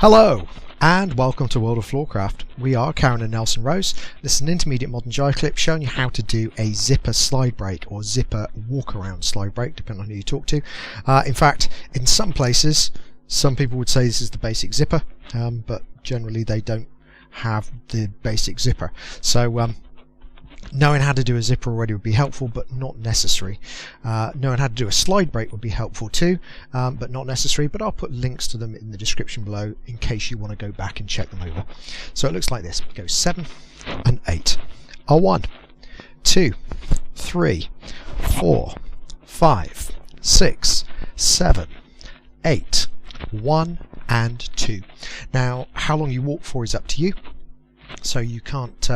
Hello and welcome to World of Floorcraft. We are Karen and Nelson Rose. This is an Intermediate Modern Jive Clip showing you how to do a Zipper Slide Break or Zipper Walk Around Slide Break, depending on who you talk to. In fact, in some places, some people would say this is the basic zipper, but generally they don't have the basic zipper. So knowing how to do a zipper already would be helpful, but not necessary. Knowing how to do a slide break would be helpful too, but not necessary. But I'll put links to them in the description below in case you want to go back and check them over. So it looks like this. We go 7 and 8. A 1, 2, 3, 4, 5, 6, 7, 8. 1 and 2. Now, how long you walk for is up to you. So you can't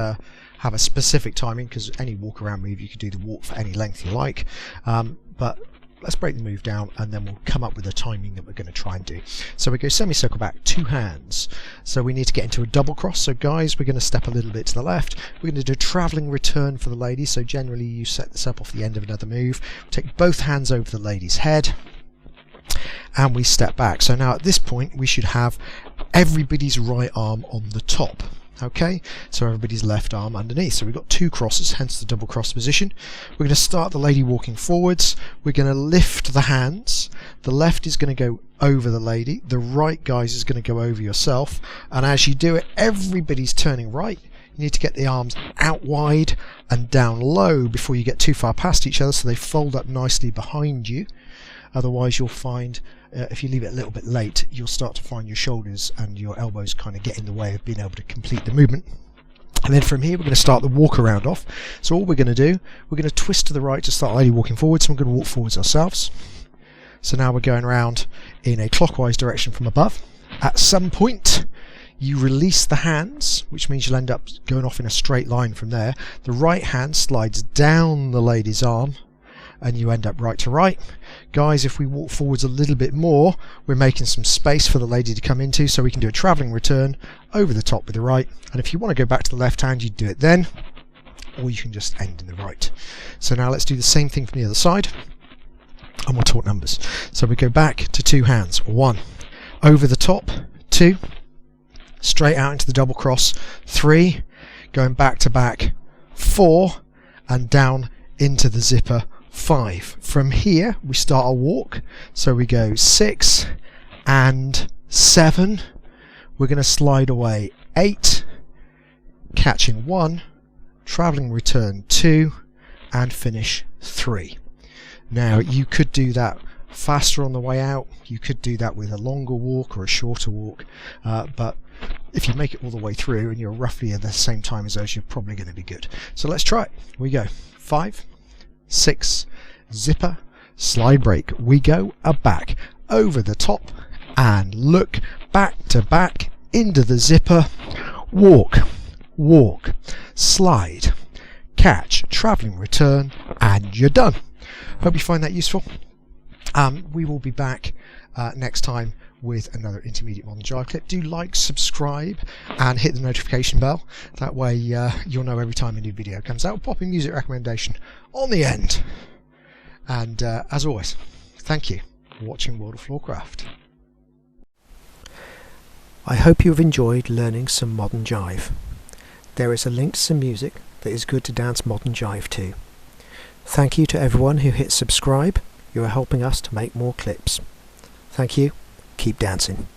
have a specific timing, because any walk around move you can do the walk for any length you like, but let's break the move down and then we'll come up with a timing that we're going to try and do. So we go semicircle back, 2 hands, so we need to get into a double cross. So guys, we're going to step a little bit to the left. We're going to do a travelling return for the lady. So generally you set this up off the end of another move, take both hands over the lady's head and we step back. So now at this point we should have everybody's right arm on the top. Okay, so everybody's left arm underneath. So we've got 2 crosses, hence the double cross position. We're going to start the lady walking forwards. We're going to lift the hands. The left is going to go over the lady. The right, guys, is going to go over yourself. And as you do it, everybody's turning right. You need to get the arms out wide and down low before you get too far past each other, so they fold up nicely behind you. Otherwise you'll find if you leave it a little bit late, you'll start to find your shoulders and your elbows kind of get in the way of being able to complete the movement. And then from here we're going to start the walk around off. So all we're going to do, we're going to twist to the right to start the lady walking forwards, so we're going to walk forwards ourselves. So now we're going around in a clockwise direction from above. At some point you release the hands, which means you'll end up going off in a straight line from there. The right hand slides down the lady's arm and you end up right to right. Guys, if we walk forwards a little bit more, we're making some space for the lady to come into, so we can do a travelling return over the top with the right. And if you want to go back to the left hand, you do it then, or you can just end in the right. So now let's do the same thing from the other side, and we'll talk numbers. So we go back to 2 hands. 1, over the top, 2, straight out into the double cross, 3, going back to back, 4, and down into the zipper, 5. From here we start a walk, so we go 6 and 7. We're going to slide away 8, catching 1, travelling return 2, and finish 3. Now you could do that faster on the way out, you could do that with a longer walk or a shorter walk, but if you make it all the way through and you're roughly at the same time as those, you're probably going to be good. So let's try it. We go 5, 6, zipper, slide break. We go a back, over the top, and look back to back into the zipper, walk, walk, slide, catch, travelling return, and you're done. Hope you find that useful. We will be back next time with another Intermediate Modern Jive Clip. Do like, subscribe and hit the notification bell. That way you'll know every time a new video comes out. Pop a music recommendation on the end. And as always, thank you for watching World of Floorcraft. I hope you've enjoyed learning some modern jive. There is a link to some music that is good to dance modern jive to. Thank you to everyone who hit subscribe. You are helping us to make more clips. Thank you. Keep dancing.